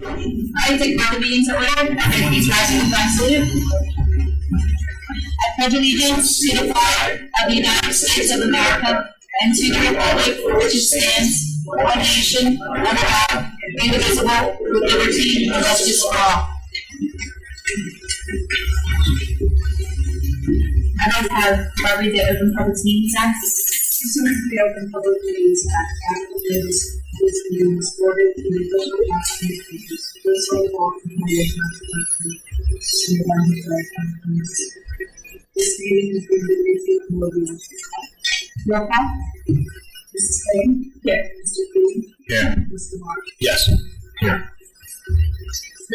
I take all the meetings to order. I please rise to the flag salute. I pledge allegiance to the flag of the United States of America and to the republic for which it stands, one nation, under God, indivisible, with liberty and justice for all. I'd like to have Barbie the Open Public Meetings Act. Pursuant to the Open Public Meetings Act, this meeting was ordered in the official documents. This will involve this meeting is being reviewed and will be Roll call. Mrs. Crane? Here. Mr. Green? Here. Mr. Mark? Yes. Here.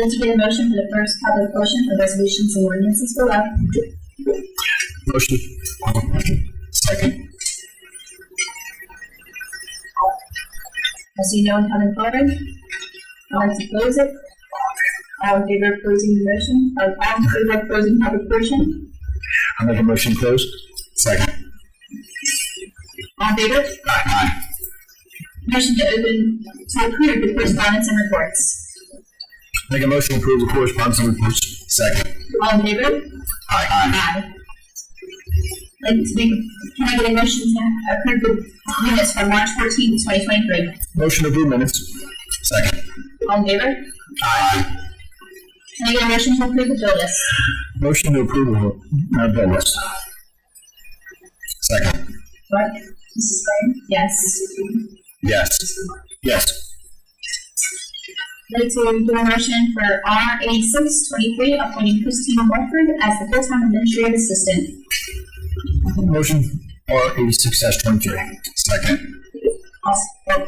Let's get a motion for the first public portion for resolutions and ordinances below. Motion. Second. I see no one coming forward. I'd like to close it. All in favor of closing the motion? All in favor of closing public portion? I make a motion closed. Second. All in favor? Aye. Motion to approve the correspondence and reports. Make a motion to approve the correspondence and reports. Second. All in favor? Aye. Aye. Can I get a motion to approve the minutes from March 14th, 2023? Motion to approve minutes. Second. All in favor? Aye. Can I get a motion to approve the bill list? Motion to approve the bill list. Second. What? Mrs. Crane? Yes. Mr. Green? Yes. Mr. Mark? Yes. I'd like to do a motion for R8623, appointing Christina Mulford as the full-time administrative assistant. Motion R86-23. Second.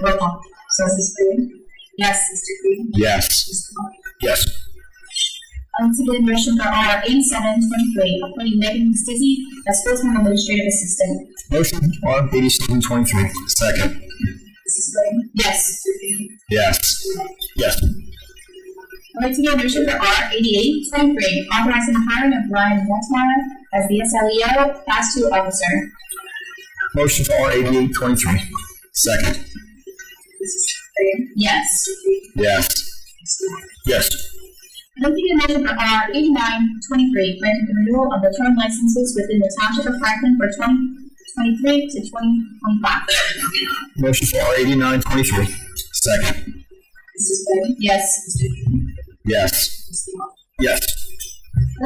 Roll call. Mrs. Crane? Yes. Mr. Green? Yes. Mr. Mark? Yes. I'd like to do a motion for R8723, appointing Megan Pustizzi as full-time administrative assistant. Motion R87-23. Second. Mrs. Crane? Yes. Mr. Green? Yes. Yes. I'd like to get a motion for R8823, authorizing the hiring of Brian Waltimyer as the SLEO Class 2 officer. Motion for R88-23. Second. Mrs. Crane? Yes. Mr. Green? Yes. Mr. Mark? Yes. I'd like to get a motion for R8923, granting the renewal of the term licenses within the Township of Franklin for 2023 to 2025. Motion for R89-23. Second. Mrs. Crane? Yes. Mr. Green? Yes. Mr. Mark? Yes.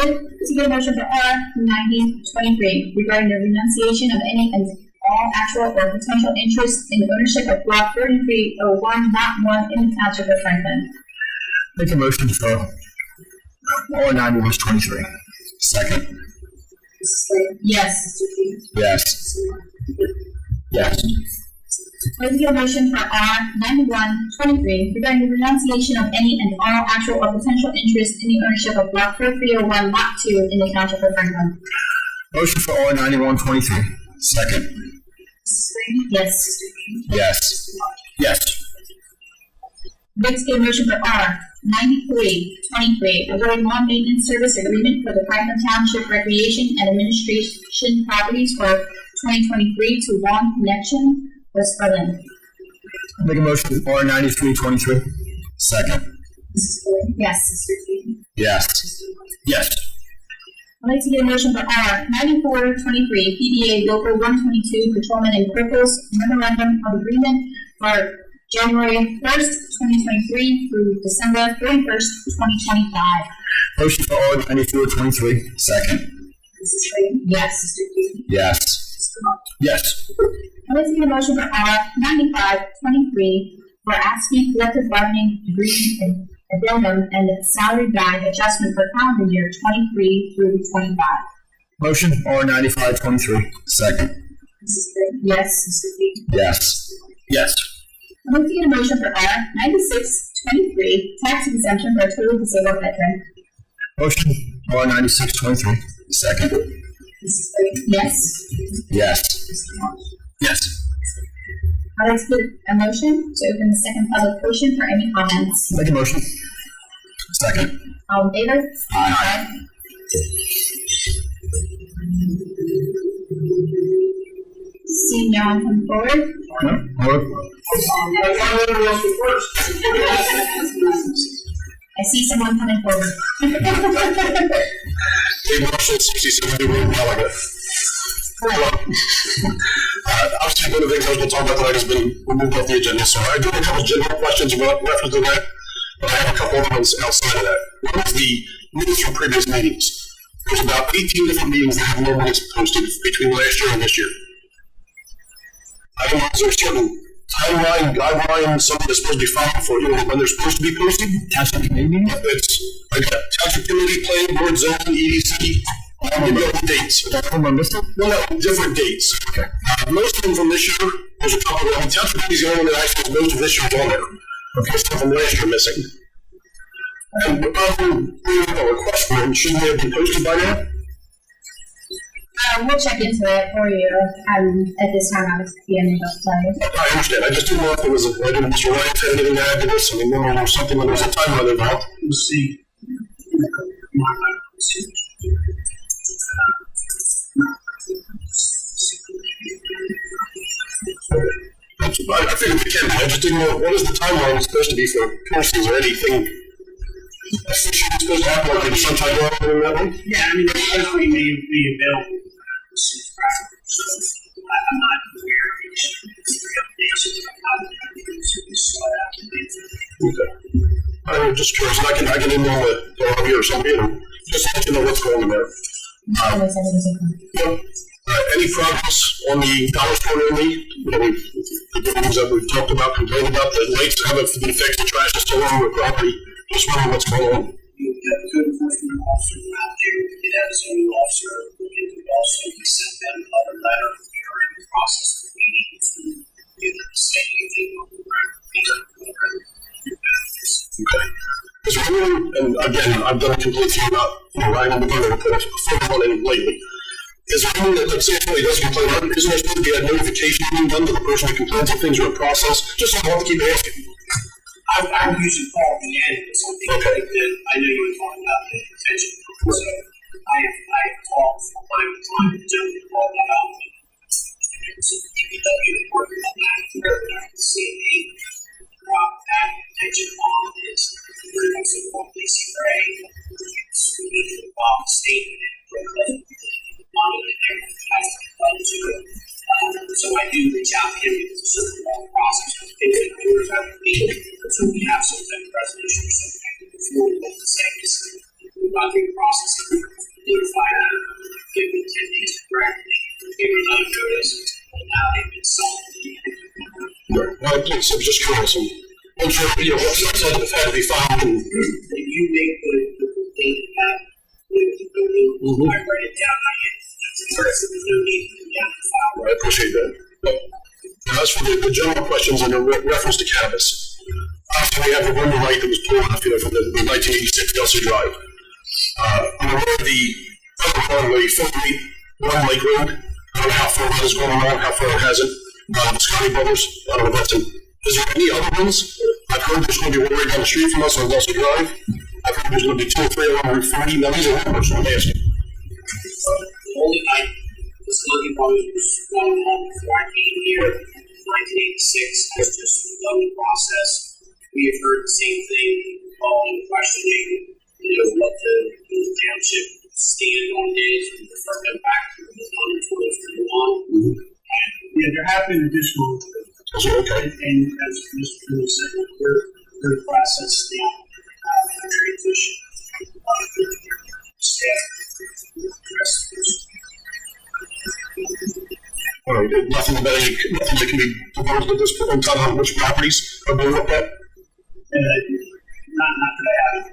I'd like to get a motion for R9023, regarding the renunciation of any and all actual or potential interest in the ownership of Block 3301, Lot 1 in the Township of Franklin. Make a motion for R90-23. Second. Mrs. Crane? Yes. Mr. Green? Yes. Mr. Mark? Yes. I'd like to get a motion for R9123, regarding the renunciation of any and all actual or potential interest in the ownership of Block 3301, Lot 2 in the Township of Franklin. Motion for R91-23. Second. Mrs. Crane? Yes. Mr. Green? Yes. Mr. Mark? Yes. I'd like to get a motion for R9323, awarding lawn maintenance service agreement for the Franklin Township Recreation and Administration properties for 2023 to Lawn Connection, West Berlin. Make a motion for R93-23. Second. Mrs. Crane? Yes. Mr. Green? Yes. Mr. Mark? Yes. I'd like to get a motion for R9423, PBA Local 122, Patrolman and Corporals, Memorandum of Agreement for January 1st, 2023 through December 31st, 2025. Motion for R94-23. Second. Mrs. Crane? Yes. Mr. Green? Yes. Mr. Mark? Yes. I'd like to get a motion for R9523 for AFSCME collective bargaining agreement and Addendum and salary guide adjustment for calendar year 23 through 25. Motion R95-23. Second. Mrs. Crane? Yes. Mr. Green? Yes. Yes. I'd like to get a motion for R9623 tax exemption for a totally disabled veteran. Motion R96-23. Second. Mrs. Crane? Yes. Yes. Mr. Mark? Yes. I'd like to get a motion to open the second public portion for any comments. Make a motion. Second. All in favor? Aye. Seeing no one come forward, No? I see someone coming forward. Dave Marshall, 67 Road, Malaga. Obviously, one of the things I was going to talk about tonight has been removed off the agenda, so I do have a couple of general questions about reference to that, but I have a couple of ones outside of that. One is the minutes from previous meetings. There's about 18 different meetings that have no minutes posted between last year and this year. I don't know, is there a certain timeline, guideline, something that's supposed to be followed for, when they're supposed to be posted? Township Committee meeting? I got Township Committee, Planning Board, Zoning, EDC, give me all the dates. Am I missing? No, different dates. Okay. Most of them from this year, there's a couple of them. Township Committee's the only one that actually has most of this year's on there. Okay, stuff from last year missing. And we have a request for it, shouldn't they have been posted by now? We'll check into it for you. At this time, I was being able to tell you. I understand. I just didn't know if there was a, I didn't, Mr. Ryan said anything to add to this. I mean, there was something when there was a timeline involved. You see, I figured we can. I just didn't know what is the timeline supposed to be for postings or anything. Officially supposed to happen like sometime in that one? yeah, I mean, hopefully may be available as soon as possible. So I'm not aware of any updates about how to sort out the Okay. I'm just curious. I can email the all of you or something, and just let you know what's going on there. Any progress on the dollar store only? The things that we've talked about, complained about, the lights haven't been fixed, the trash is still on the property. Just wondering what's going on. You have a code enforcement officer out there, we did have a zoning officer, and also we sent them another letter, we are in the process of meeting to give them the same thing on the ground. Okay. Is there anyone, and again, I've done a complete thing about, writing the other reports, before one in lately. Is there anyone that, let's say, somebody does complain, isn't there supposed to be a notification being done to the person who complains if things are in process? Just so I don't have to keep asking. I would usually call the end or something like that. I know you were talking about the detention. So I called from time to time to generally call that out. So the DPW is working on that. The CME drop that detention on is very much a Lacey Gray. It's really involved statement and so I do reach out to him because it's a long process. So we have some type of resolution or something before we look at things. We've gone through the process of notifying them, give them 10 days to correct it, give them another notice, and now they've been sold. Well, please, I'm just curious. I'm sure, what's outside of the fact to be found and. If you make the complaint about the building, I write it down, I get there's no need to be down the file. I appreciate that. As for the general questions in reference to cannabis, after we have the one light that was pulled off, from the 1986 Delcy Drive. I'm aware of the other part of the 1 Lake Road. I don't know how far that is going on, how far it hasn't. The Scotty Brothers, I don't know if that's in. Is there any other ones? I've heard there's going to be one right down the street from us on Delcy Drive. I've heard there's going to be 2 or 3 along Route 40. Now, these are numbers, I'm asking. The only night the Sluggy Brothers was going on before I came here in 1986 was just a zoning process. We have heard the same thing, calling, questioning, what the township stand on is, and refer them back to the zoning 2021. Yeah, there have been additional. Okay. And as Mr. Lewis said, we're in the process now of transition. Staff. All right, nothing that can be proposed at this point in time on which properties are being looked at? Not that I have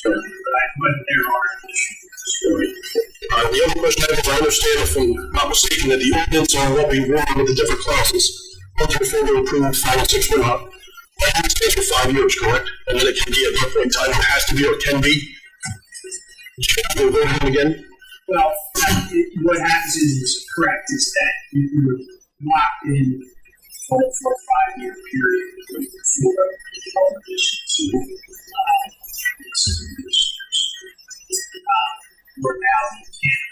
but there are. The other question I have is, I understand, if I'm not mistaken, that the ordinance on what we want with the different classes, once before they're approved, 5 and 6 went up. That stays for 5 years, correct? And then it can be at that point in time, it has to be or it can be. We'll go ahead again. Well, what happens is correct, is that you're locked in for a 5-year period for prohibition to where now you can't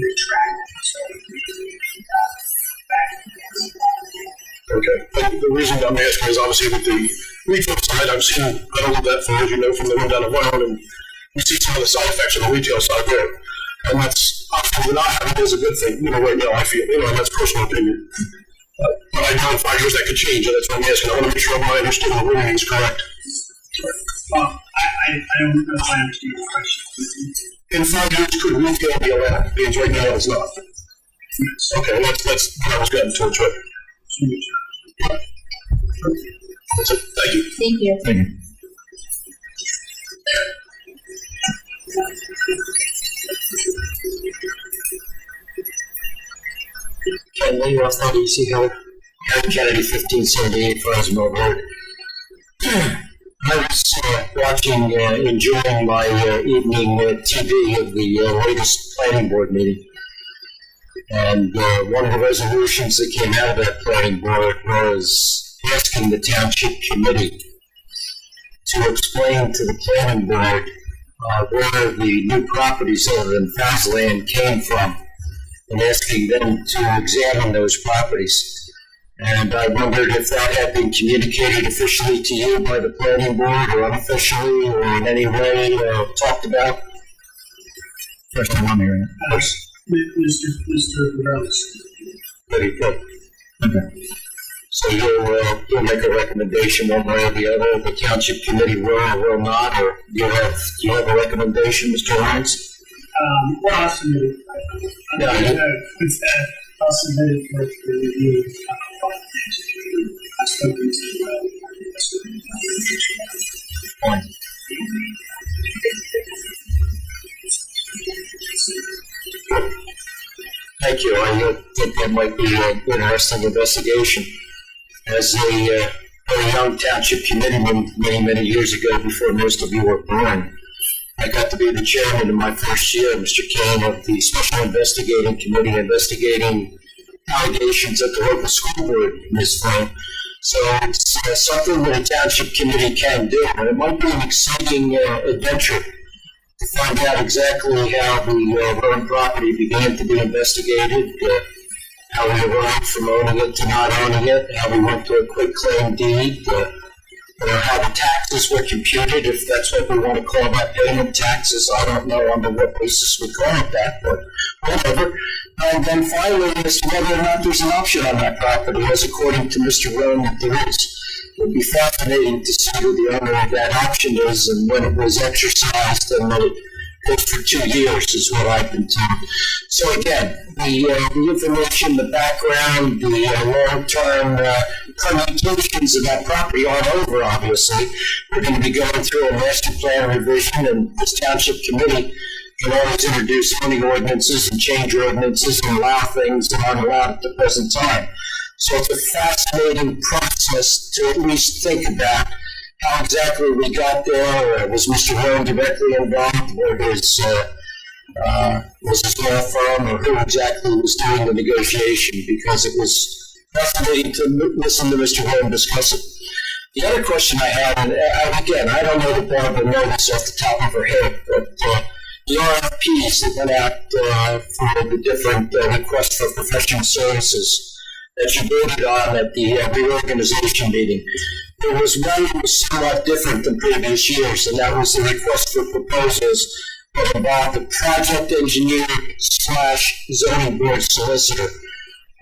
retract. So back. Okay, but the reason I'm asking is obviously with the retail side, I don't live that far, as you know, from the one down the road, and we see some of the side effects on the retail side there. And that's, obviously, not having it is a good thing, right now, I feel, and that's personal opinion. But I know in 5 years that could change, and that's what I'm asking. I want to make sure everybody understands the wording is correct. Well, I don't know if I understand your question. In 5 years, could retail be allowed? Because right now it's not. Yes. Okay, that's what I was getting towards, right? That's it, thank you. Thank you. Thank you. Ken Lee, off that Easy Hill, Harry Kennedy, 1578 Fresno Road. I was watching, enjoying my evening TV of the latest planning board meeting. And one of the resolutions that came out of that planning board was asking the Township Committee to explain to the planning board where the new properties other than Fazland came from, and asking them to examine those properties. And I wondered if that had been communicated officially to you by the planning board, or unofficially, or in any way talked about. First time I'm hearing it. Mr. Rose. Very good. Okay. So you'll make a recommendation one way or the other. The township committee will or will not, or do you have a recommendation, Mr. Lyons? Well, I'll submit it. I'll submit it for review. I've spoken to Fine. Thank you. I think that might be an interesting investigation. As a very young township committeeman many years ago, before most of you were born, I got to be the chairman in my first year, Mr. Kane, of the Special Investigating Committee investigating allegations at the local school board in this firm. So it's something that a township committee can do, and it might be an exciting adventure to find out exactly how the Rowan property began to be investigated, how we arrived from owning it to not owning it, how we went to a quick claim deed, how the taxes were computed, if that's what we want to call that, payment taxes. I don't know under what basis we call it that, but whatever. And then finally, as to whether or not there's an option on that property, as according to Mr. Rowan, that there is. It would be fascinating to see who the owner of that option is and when it was exercised, and that it goes for 2 years is what I've been told. So again, the information, the background, the long-term permutations of that property aren't over, obviously. We're going to be going through a master plan revision, and this township committee can always introduce zoning ordinances and change ordinances and allow things that aren't allowed at the present time. So it's a fascinating process to at least think about how exactly we got there, or was Mr. Rowan directly involved, or was his law firm, or who exactly was doing the negotiation, because it was fascinating to listen to Mr. Rowan discuss it. The other question I had, and again, I don't know that Barbara knows this off the top of her head, but the RFPs that went out for the different requests for professional services that you voted on at the reorganization meeting, there was one that was somewhat different than previous years, and that was the request for proposals that involved the project engineer / zoning board solicitor.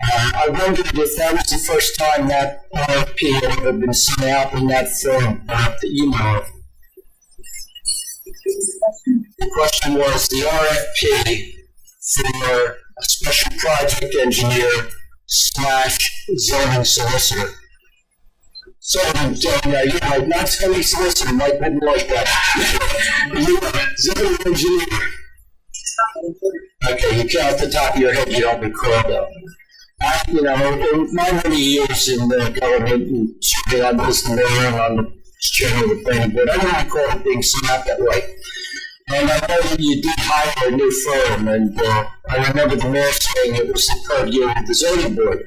I wondered if that was the first time that RFP had ever been sent out in that form that you know of. The question was the RFP for a special project engineer / zoning solicitor. So, not zoning solicitor, Mike wouldn't like that. Zoning engineer. Okay, you count off the top of your head, you don't recall though. In my many years in government, and certainly I was the mayor and I'm the chairman of the planning board, I don't recall it being set out that way. And I know that you did hire a new firm, and I remember the mayor saying it was the purview of the zoning board.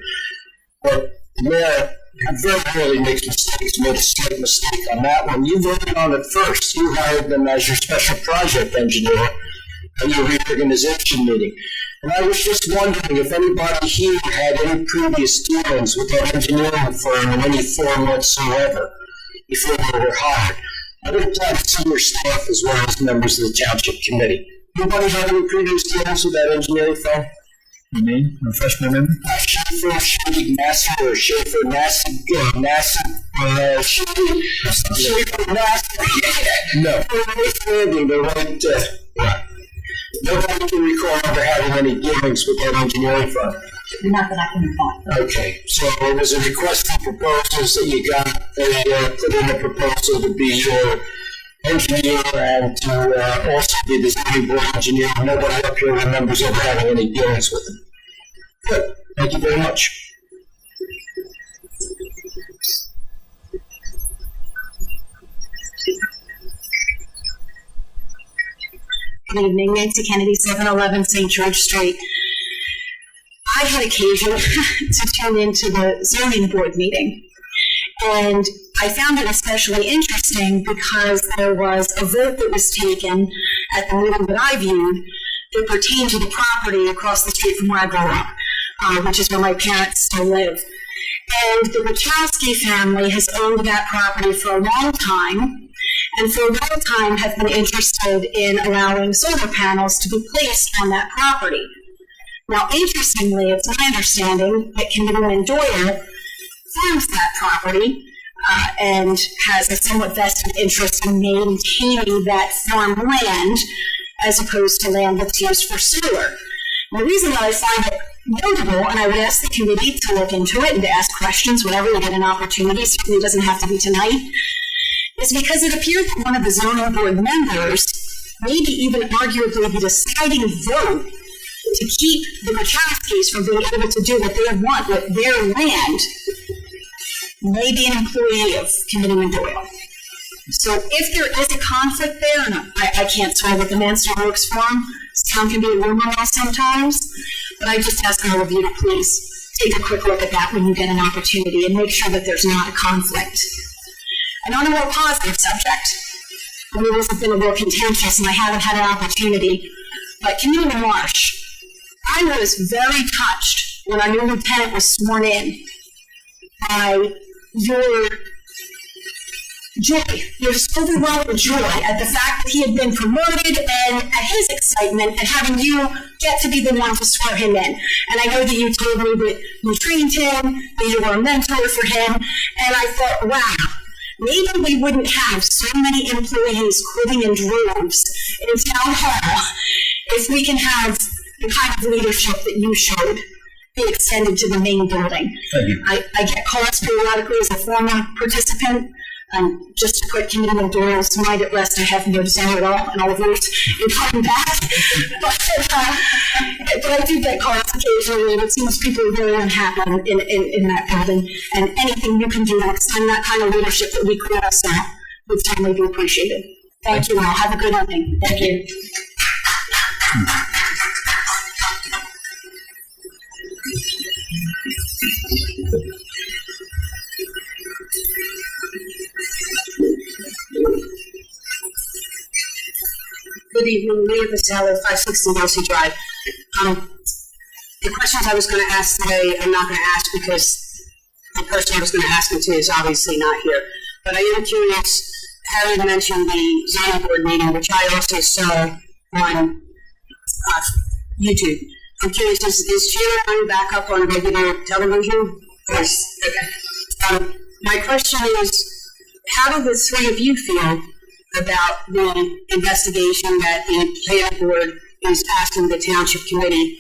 But the mayor very rarely makes mistakes, made a slight mistake on that one. You voted on it first. You hired them as your special project engineer at your reorganization meeting. And I was just wondering if anybody here had any previous dealings with that engineering firm in any form whatsoever before they were hired. I would like to see your staff as well as members of the Township Committee. Anybody have any previous dealings with that engineering firm? You mean, refresh my memory? Schaefer, Master, or Schaefer, Master, Schaefer, Master. No. They're right. Nobody can recall ever having any dealings with that engineering firm. Not that I can recall. Okay, so it was a request for proposals that you got. They put in a proposal to be your engineer and to also be the zoning board engineer. Nobody up here remembers ever having any dealings with them. Good. Thank you very much. Good evening, Nancy Kennedy, 711 St. George Street. I had occasion to tune into the zoning board meeting, and I found it especially interesting because there was a vote that was taken at the meeting that I viewed that pertained to the property across the street from where I grew up, which is where my parents still live. And the Wachowski family has owned that property for a long time, and for a long time have been interested in allowing solar panels to be placed on that property. Now, interestingly, it's my understanding that Committeeman Doyle farms that property and has a somewhat vested interest in maintaining that farmland as opposed to land that's used for sewer. And the reason that I find it notable, and I would ask the committee to look into it and to ask questions whenever you get an opportunity, certainly it doesn't have to be tonight, is because it appeared that one of the zoning board members, maybe even arguably the deciding vote to keep the Wachowskis from being able to do what they want with their land, may be an employee of Committeeman Doyle. So if there is a conflict there, and I can't swear that the man still works for him, town can be a rumor mill sometimes, but I just ask all of you to please take a quick look at that when you get an opportunity and make sure that there's not a conflict. And on a more positive subject, I mean, this has been a little contentious and I haven't had an opportunity, but Committeeman Marsh, I was very touched when our new lieutenant was sworn in by your joy, your overwhelming joy at the fact that he had been promoted and at his excitement at having you get to be the one to swear him in. And I know that you told me that you trained him, that you were a mentor for him, and I thought, wow, maybe we wouldn't have so many employees quitting in droves in town hall if we can have the kind of leadership that you showed be extended to the main building. I get calls periodically as a former participant. Just to put Committeeman Doyle's mind at rest, I have no desire at all, and I'll avoid coming back. But I do get calls occasionally, and it seems people are very unhappy in that building. And anything you can do to extend that kind of leadership that we create us at would certainly be appreciated. Thank you all. Have a good evening. Thank you. Good evening, Leah Vasello, 560 Dulcie Drive. The questions I was going to ask today, I'm not going to ask because the person I was going to ask them to is obviously not here. But I am curious, having mentioned the zoning board meeting, which I also saw on YouTube. I'm curious, is Sheila going back up on regular television? Okay. My question is, how do the three of you feel about the investigation that the planning board is asking the township committee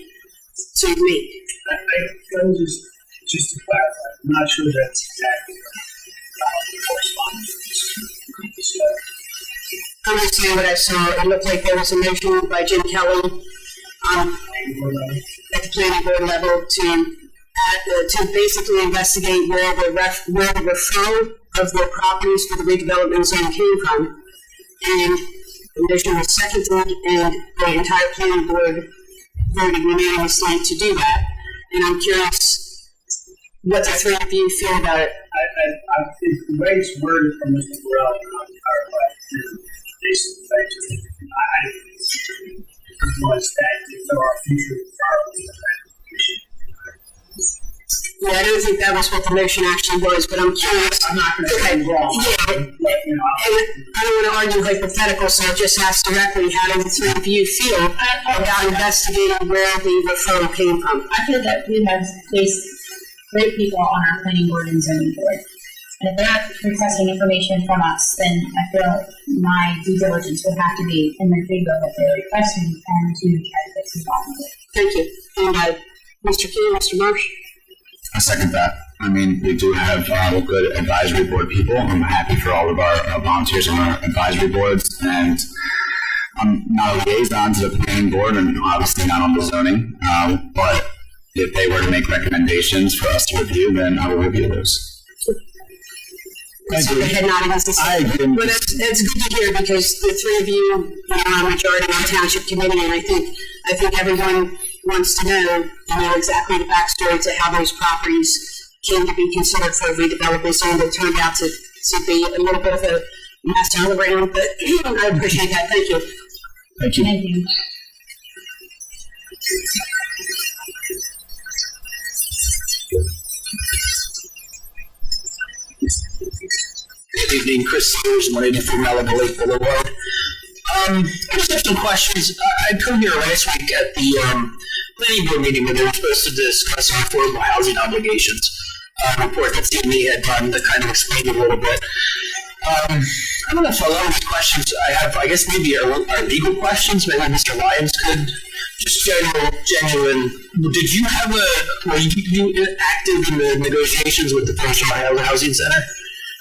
to make? I just to clarify, I'm not sure that's exactly the correspondence. I understand what I saw. It looked like there was a motion by Jim Kelly at the planning board level to basically investigate where the referral of the properties for the redevelopment zone came from. And the motion was seconded, and the entire planning board voted unanimously to do that. And I'm curious what the three of you feel about it. I think the way it's worded from Mr. Burrell, basically, was that if there are future fireworks, Yeah, I don't think that was what the motion actually was, but I'm curious. I'm not going to say wrong. Yeah, But, you know, and I don't want to argue hypothetical, so I'll just ask directly, how do the three of you feel about investigating where the referral came from? I feel that we have placed great people on our planning board and zoning board. And if they're not requesting information from us, then I feel my due diligence would have to be in the favor of what they're requesting and to try to fix the problem. Thank you. And Mr. King, Mr. Marsh? I second that. I mean, we do have good advisory board people. I'm happy for all of our volunteers on our advisory boards, and I'm not a liaison to the planning board, and obviously not on the zoning. But if they were to make recommendations for us to review, then I will review those. So the head nodding is the same. I agree. But it's good to hear, because the three of you are a majority on the township committee, and I think everyone wants to know exactly the backstory to how those properties came to be considered for redevelopment zone that turned out to be a little bit of a mess on the ground, but I appreciate that. Thank you. Thank you. Thank you. Good evening, Chris Sears, 184 Malibu Lake Boulevard. I just have some questions. I come here last week at the planning board meeting where they were supposed to discuss our affordable housing obligations. Report that CME had done that kind of explained it a little bit. I don't know if a lot of these questions I have, I guess maybe are legal questions. Maybe Mr. Lyons could just genuine. Did you have were you active in the negotiations with the Township Housing Center?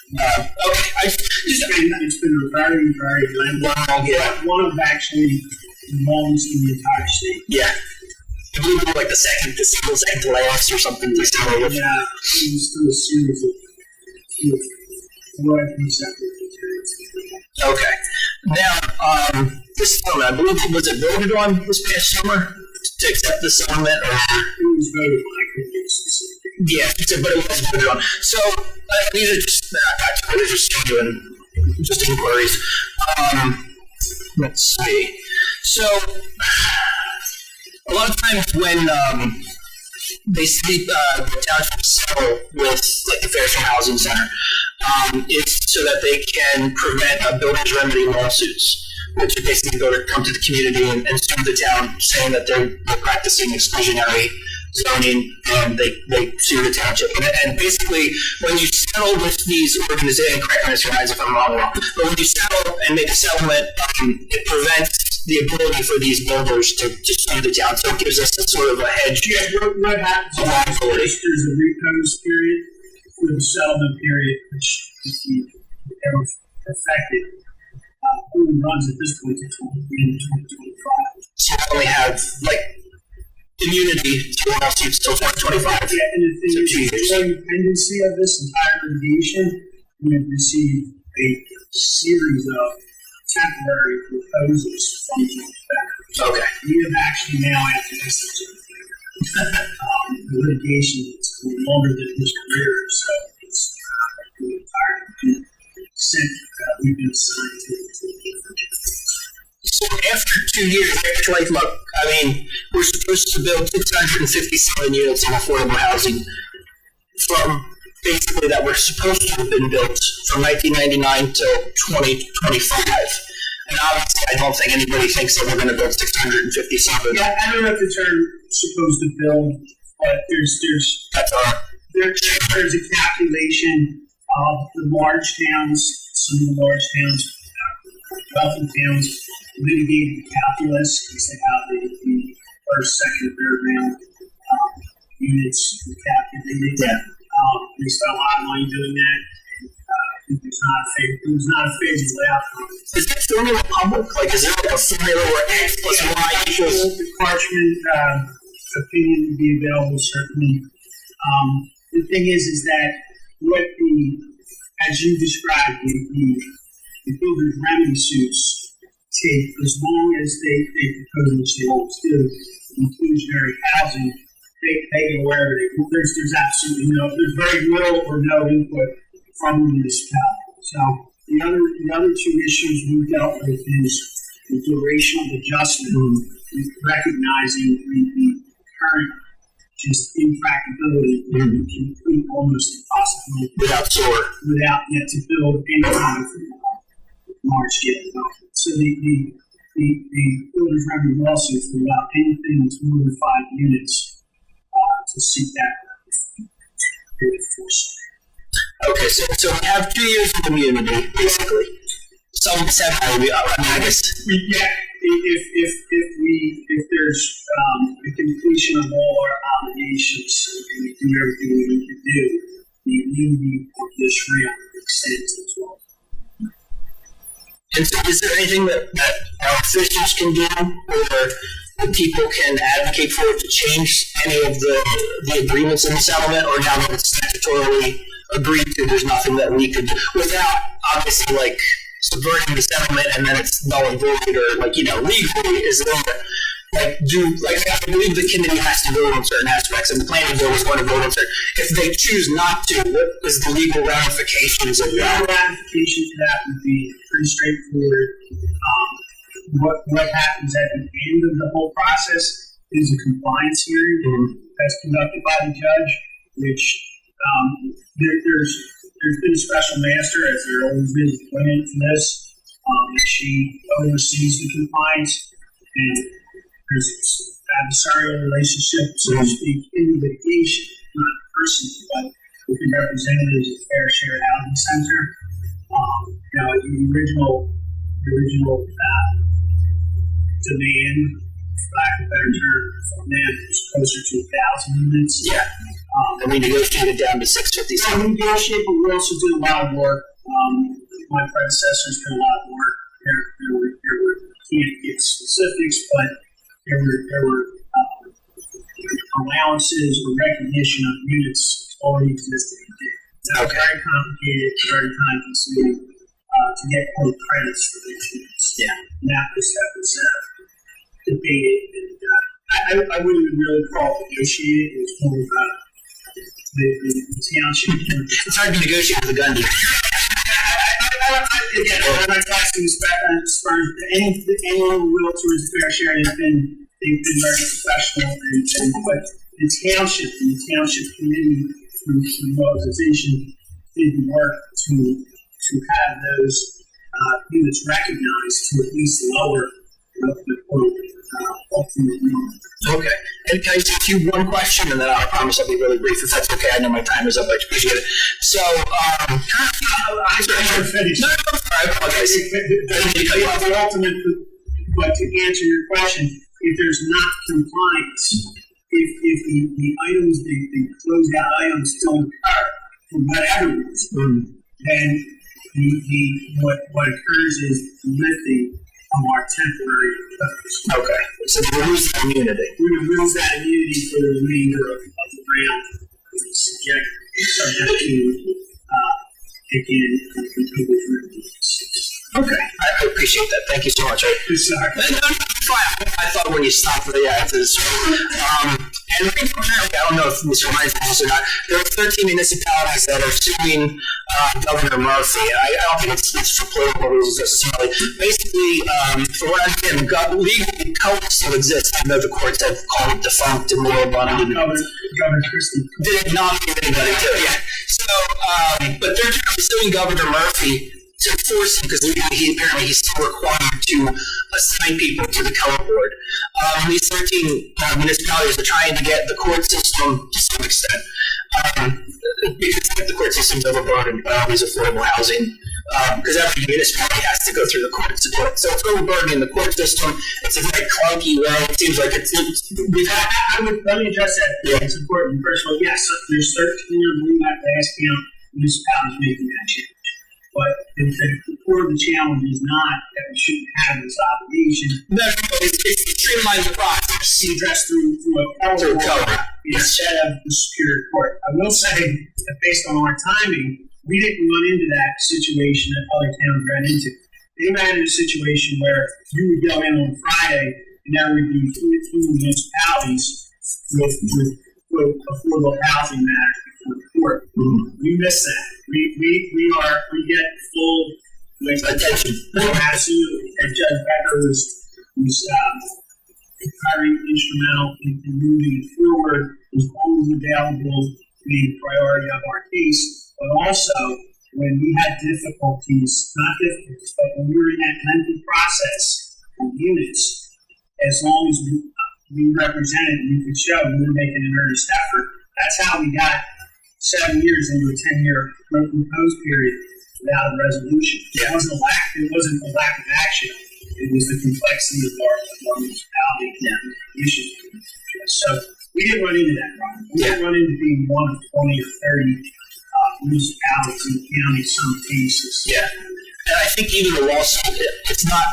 Okay, it's been a very, very long, one of actually the longest in the entire state. Yeah. I believe we were like the second to last or something. Yeah, it was through a series of royalty separate materials. Okay. Now, this settlement, I believe, was it voted on this past summer to accept the settlement? Or? It was voted on, I couldn't get specific. Yeah, but it was voted on. So, these are just practical, they're just genuine, just inquiries. Let's see. So, a lot of times when they see the township settle with like the Fairfield Housing Center, it's so that they can prevent buildings remedy lawsuits, which are basically come to the community and sue the town, saying that they're practicing exclusionary zoning, and they sue the township. And basically, when you settle with these organizations, correct me, Mr. Hines, if I'm wrong, but when you settle and make a settlement, it prevents the ability for these builders to sue the town. So it gives us a sort of a hedge. Yeah, what happens is there's a repose period for the settlement period, which if you ever perfected, only runs at this point until the end of 2025. So we only have like immunity to lawsuits till 2025. Yeah, and the thing is, during the pendency of this entire litigation, we have received a series of temporary proposals from the defendants. Okay. We have actually now, after this, the litigation is longer than his career, so it's the entire consent that we've been assigned to. So after 2 years, after like, look, I mean, we're supposed to build 657 units of affordable housing from basically that were supposed to have been built from 1999 to 2025. And obviously, I don't think anybody thinks that we're going to build 657. Yeah, I don't know if the term supposed to build, but there's a calculation of the large towns, some of the large towns, wealthy towns, mitigated calculus as to how the first, second, third round units were calculated. Yeah. They spent a lot of money doing that. It was not a favorable outcome. Is that formula public? Like, is there like a formula where X plus Y equals? The Parchment opinion would be available, certainly. The thing is that what as you described, the builders' remedy suits take, as long as they propose, which they always do, inclusionary housing, they go wherever they go. There's absolutely there's very little or no input from the municipality. So the other two issues we dealt with is the duration of adjustment, recognizing the current just impracticability and complete almost impossibility without yet to build any kind of large scale development. So the builders remedy lawsuit for about anything that's more than 5 units to seek that Okay, so we have 2 years of immunity, basically. Some 7, I guess. Yeah, if there's the completion of all our obligations and we do everything we need to do, the immunity of this round extends as well. And so is there anything that our officials can do or that people can advocate for to change any of the agreements in the settlement, or now that it's statutorily agreed to, there's nothing that we could do without obviously like subverting the settlement and then it's null and void, or legally is there I believe the committee has to vote on certain aspects and the planning board is going to vote on certain. If they choose not to, what is the legal ramifications of that? The ramification to that would be pretty straightforward. What happens at the end of the whole process is a compliance hearing that's conducted by the judge, which there's been a special master, as there always been appointed for this, and she oversees the compliance, and there's adversarial relationship, so to speak, in litigation, not personally, but with the representatives of Fair Share Housing Center. The original demand, for lack of a better term, from them was closer to 1,000 units. Yeah. And we negotiated down to 657. We negotiated, but we also did a lot of work. My predecessors did a lot of work. There were can't get specifics, but there were allowances or recognition of units already existing. That was very complicated, very time consuming to get quote credits for those units. Yeah. And that was debated, and I wouldn't even really call it negotiated. It was more about the township. It's hard to negotiate with a gun. Again, I'm not asking any realtors Fair Share they've been very professional, but the township committee through the organization did work to have those units recognized to at least lower the quote ultimate number. Okay. And can I just ask you one question, and then I promise I'll be really brief if that's okay. I know my time is up. I appreciate it. So, I'm finished. No, I apologize. The ultimate, but to answer your question, if there's not compliance, if the items, the closed out items don't occur for whatever reason, then what occurs is lifting of our temporary covers. Okay. So we lose that immunity. We would lose that immunity for the remainder of the round, which is subject to again completely remedies. Okay, I appreciate that. Thank you so much. I thought when you stopped for the answers. And apparently, I don't know if this reminds me of this or not, there are 13 municipalities that are suing Governor Murphy. I don't think it's for political reasons necessarily. Basically, for what I understand, legally, COPE still exists. I know the courts have called it defunct and more abundant. Governor Christina did not give anybody to it. Yeah. So, but they're suing Governor Murphy to force him, because apparently he's still required to assign people to the COPE board. These 13 municipalities are trying to get the court system to some extent, because the court system's overburdened by all these affordable housing, because every municipality has to go through the courts to do it. So it's overburdening the court system. It's a very clunky way. It seems like let me address that. Yeah. It's important. First of all, yes, there's 13 of them at the last count municipalities making that change. But the core of the challenge is not that we shouldn't have this obligation. No, it's to streamline the process. It's addressed through a court instead of the Superior Court. I will say that based on our timing, we didn't run into that situation that other towns ran into. They ran into a situation where you would go in on Friday and there would be three municipalities with affordable housing matters before the court. We miss that. We get full attention. Absolutely. And Judge Becker was very instrumental in moving it forward, was always available to be the priority of our case, but also when we had difficulties, not difficulties, but when we were in that lengthy process of units, as long as we represented, we could show we were making an earnest effort. That's how we got 7 years into a 10-year proposed period without a resolution. It wasn't a lack of action. It was the complexity of our municipality and issues. So we didn't run into that problem. We didn't run into being one of 20 or 30 municipalities in the county in some cases. Yeah. And I think even the lawsuit, it's not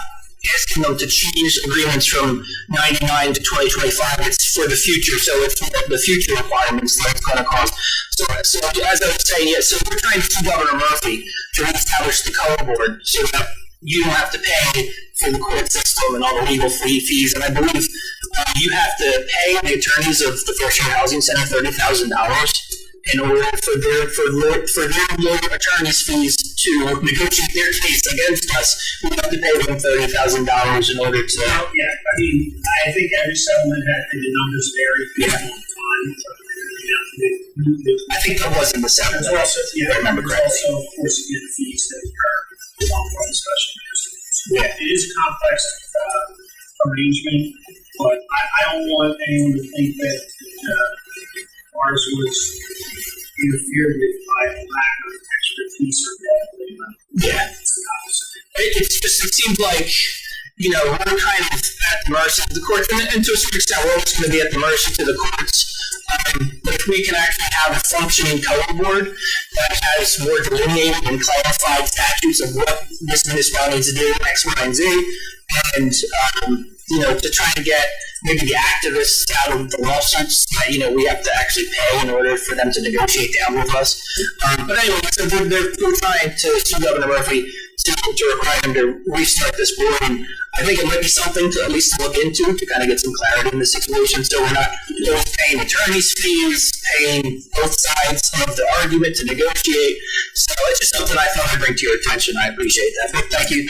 asking them to change agreements from 99 to 2025. It's for the future. So it's the future requirements that it's going to cause. So as I was saying, so we're trying to sue Governor Murphy to reestablish the color board so that you don't have to pay for the court system and all the legal fees. And I believe you have to pay the attorneys of the First Year Housing Center $30,000 in order for their lawyer attorneys' fees to negotiate their case against us. We have to pay them $30,000 in order to. Well, yeah, I mean, I think every settlement the numbers vary from time to time. I think that was in the settlement. There's also, I remember correctly. Also, of course, you get the fees that occur on special. Yeah, it is a complex arrangement, but I don't want anyone to think that ours was interfered with by a lack of expertise or depth. Yeah, it's the opposite. It seems like, we're kind of at the mercy of the courts, and to a certain extent, we're always going to be at the mercy to the courts. But if we can actually have a functioning color board that has more delineated and clarified statutes of what this municipality needs to do, X, Y, and Z, and to try to get maybe the activists out of the lawsuits that we have to actually pay in order for them to negotiate down with us. But anyway, so they're trying to sue Governor Murphy to require him to restart this board. And I think it might be something to at least look into to kind of get some clarity in the situation. So we're not paying attorneys' fees, paying both sides of the argument to negotiate. So it's just something I thought I'd bring to your attention. I appreciate that. But thank you,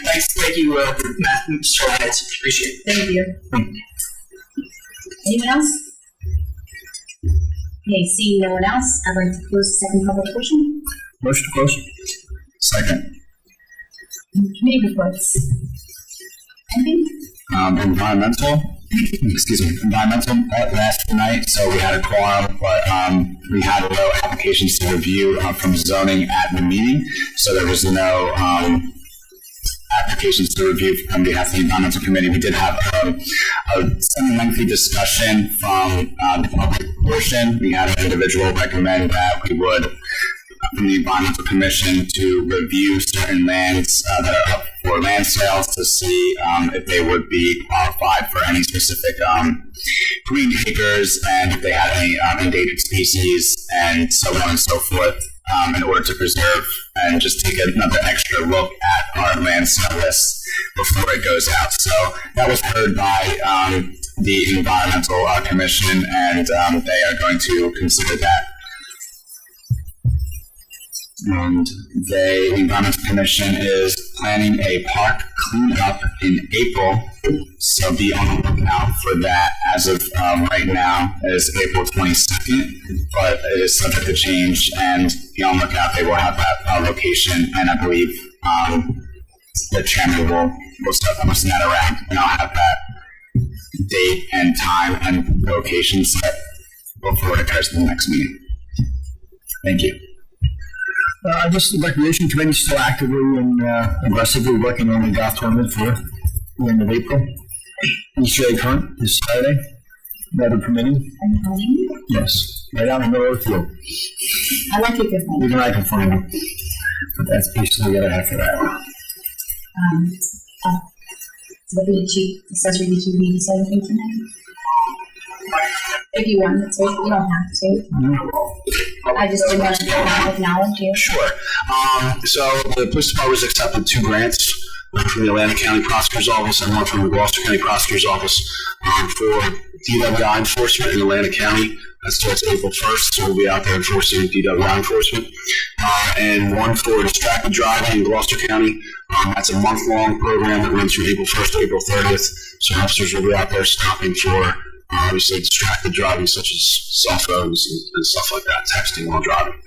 Matt, Mr. Lyons. Appreciate it. Thank you. Anyone else? Okay, seeing no one else, I'd like to close the second public portion. Motion to close. Second. Committee reports. Anything? Environmental last night, so we had a quorum, but we had no applications to review from zoning at the meeting, so there was no applications to review from behalf of the Environmental Committee. We did have a semi-lengthy discussion from the public portion. We had an individual recommend that we would, from the Environmental Commission, to review certain lands that are up for land sales to see if they would be qualified for any specific green acres and if they had any endangered species and so on and so forth, in order to preserve and just take another extra look at our land sale list before it goes out. So that was heard by the Environmental Commission, and they are going to consider that. And the Environmental Commission is planning a park cleanup in April, so be on the lookout for that. As of right now, it is April 22nd, but it is subject to change, and be on the lookout. They will have that location, and I believe the chairman will start posting that around, and I'll have that date and time and location set before it occurs in the next meeting. Thank you. I guess the Recreation Committee is still actively and aggressively working on the golf tournament for the end of April. Each day current this Saturday, weather permitting. Yes, right out in the middle of the field. I like it different. Even I can find them. But that's basically what I have for that. What did you, Assessor, did you need to say anything tonight? If you want to, you don't have to. I just didn't want to acknowledge you. Sure. So the police department has accepted 2 grants, one from the Atlantic County Prosecutor's Office and one from the Gloucester County Prosecutor's Office for DWI enforcement in Atlantic County. That starts April 1st, so we'll be out there enforcing DWI enforcement. And one for distracted driving in Gloucester County. That's a month-long program that runs from April 1st to April 30th. So officers will be out there stopping for obviously distracted driving, such as cell phones and stuff like that, texting while driving.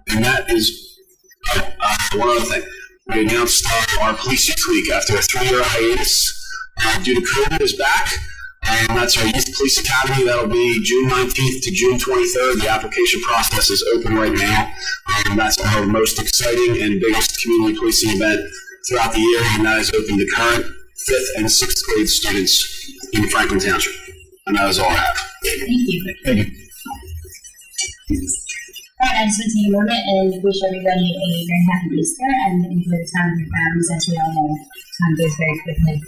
And that is one other thing. We announced our Police Youth Week after a 3-year hiatus due to COVID is back. That's our Youth Police Academy. That'll be June 19th to June 23rd. The application process is open right now. That's our most exciting and biggest community policing event throughout the year, and that is open to current 5th and 6th grade students in Franklin Township. And that is all I have. Thank you. Thank you. All right, I just want to take a moment and wish everybody a very happy Easter and enjoy the time with your families. As you all know, time goes very quickly.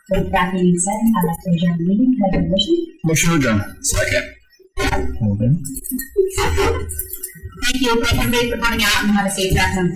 With that being said, I'd like to adjourn the meeting. Can I have a motion? Motion to adjourn. Second. Thank you. Thank everybody for coming out and have a safe drive home.